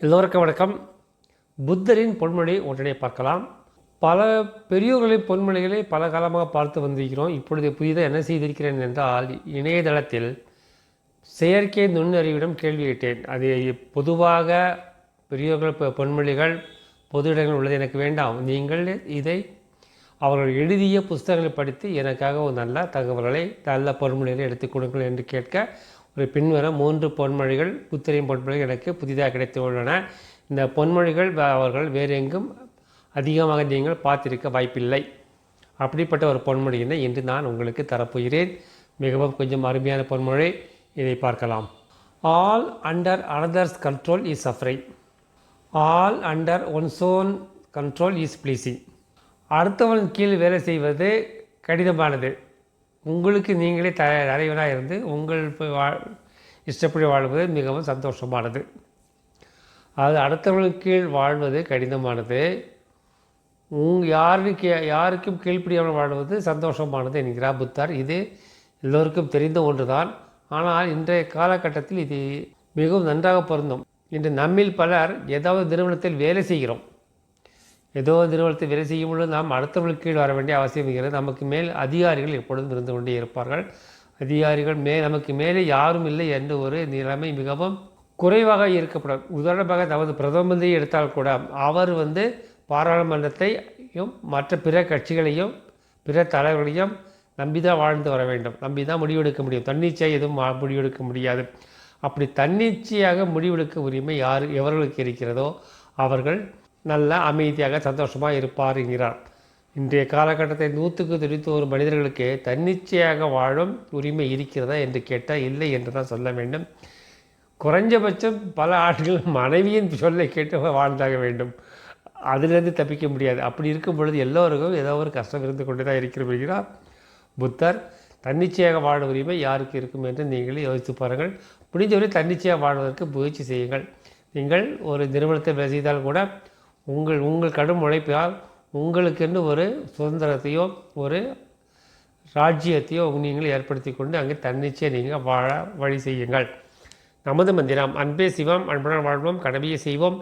எல்லோருக்கும் வணக்கம். புத்தரின் பொன்மொழி ஒன்றினை பார்க்கலாம். பல பெரியோர்களின் பொன்மொழிகளை பல காலமாக பார்த்து வந்திருக்கிறோம். இப்பொழுது புதிதாக என்ன செய்திருக்கிறேன் என்றால், இணையதளத்தில் செயற்கை நுண்ணறிவிடம் கேள்வி கேட்டேன். அது பொதுவாக பெரியோர்கள் பொன்மொழிகள் பொது இடங்கள் உள்ளது எனக்கு வேண்டாம். நீங்கள் இதை அவர்கள் எழுதிய புஸ்தகங்களை படித்து எனக்காக ஒரு நல்ல தகவல்களை நல்ல பொன்மொழிகளை எடுத்துக் கொடுங்கள் என்று கேட்க ஒரு பின்வர 3 பொன்மொழிகள் புத்தரின் பொன்மொழிகள் எனக்கு புதிதாக கிடைத்துள்ளன. இந்த பொன்மொழிகள் அவர்கள் வேறு எங்கும் அதிகமாக நீங்கள் பார்த்திருக்க வாய்ப்பில்லை. அப்படிப்பட்ட ஒரு பொன்மொழியினை இன்று நான் உங்களுக்கு தரப்போகிறேன். மிகவும் கொஞ்சம் அருமையான பொன்மொழி. இதை பார்க்கலாம். All under another's control is suffering, all under once own control is pleasing. அடுத்தவன் கீழ் வேலை செய்வது கடினமானது, உங்களுக்கு நீங்களே தலைவனாக இருந்து உங்கள் இஷ்டப்படி வாழ்வது மிகவும் சந்தோஷமானது. அது அடுத்தவர்களுக்கு கீழ் வாழ்வது கடினமானது, யாருக்கும் கீழ்ப்படியாமல் வாழ்வது சந்தோஷமானது என்கிறார் புத்தர். இது எல்லோருக்கும் தெரிந்த ஒன்றுதான். ஆனால் இன்றைய காலகட்டத்தில் இது மிகவும் நன்றாக பொருந்தும். இன்று நம்மில் பலர் ஏதாவது நிறுவனத்தில் வேலை செய்கிறோம். ஏதோ நிறுவனத்தை வேலை செய்யும் பொழுது நாம் அடுத்தவர்களுக்கு கீழ் வர வேண்டிய அவசியம் இருக்கிறது. நமக்கு மேல் அதிகாரிகள் எப்பொழுதும் இருந்து கொண்டே இருப்பார்கள். அதிகாரிகள் நமக்கு மேலே யாரும் இல்லை என்ற ஒரு நிலைமை மிகவும் குறைவாக இருக்கப்படும். உதாரணமாக நமது பிரதம மந்திரியை எடுத்தால் கூட அவர் பாராளுமன்றத்தையும் மற்ற பிற கட்சிகளையும் பிற தலைவர்களையும் நம்பிதான் வாழ்ந்து வர வேண்டும். நம்பி தான் முடிவெடுக்க முடியும். தன்னிச்சையாக எதுவும் முடிவெடுக்க முடியாது. அப்படி தன்னிச்சையாக முடிவெடுக்க உரிமை எவர்களுக்கு இருக்கிறதோ அவர்கள் நல்ல அமைதியாக சந்தோஷமாக இருப்பார் என்கிறார். இன்றைய காலகட்டத்தை 100க்கு 91 மனிதர்களுக்கு தன்னிச்சையாக வாழும் உரிமை இருக்கிறதா என்று கேட்டால் இல்லை என்று தான் சொல்ல வேண்டும். குறைஞ்சபட்சம் பல ஆட்கள் மனைவியின் சொல்லை கேட்டு வாழ்ந்தாக வேண்டும். அதிலிருந்து தப்பிக்க முடியாது. அப்படி இருக்கும் பொழுது எல்லோருக்கும் ஏதோ ஒரு கஷ்டம் இருந்து கொண்டு தான் இருக்கிறார் புத்தர். தன்னிச்சையாக வாழும் உரிமை யாருக்கு இருக்கும் என்று நீங்களே யோசித்து பாருங்கள். முடிந்தவரை தன்னிச்சையாக வாழ்வதற்கு முயற்சி செய்யுங்கள். நீங்கள் ஒரு நிறுவனத்தை வேலை செய்தால் கூட உங்கள் கடும் உழைப்பால் உங்களுக்கென்று ஒரு சுதந்திரத்தையோ ஒரு ராஜ்யத்தையோ நீங்கள் ஏற்படுத்தி கொண்டு அங்கே தன்னிச்சையை நீங்கள் வாழ வழி செய்யுங்கள். நமது மந்திரம் அன்பே சிவம், அன்புடன் வாழ்வோம், கடமையை செய்வோம்,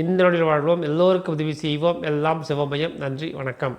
இந்த நொடியில் வாழ்வோம், எல்லோருக்கும் உதவி செய்வோம், எல்லாம் சிவமயம். நன்றி, வணக்கம்.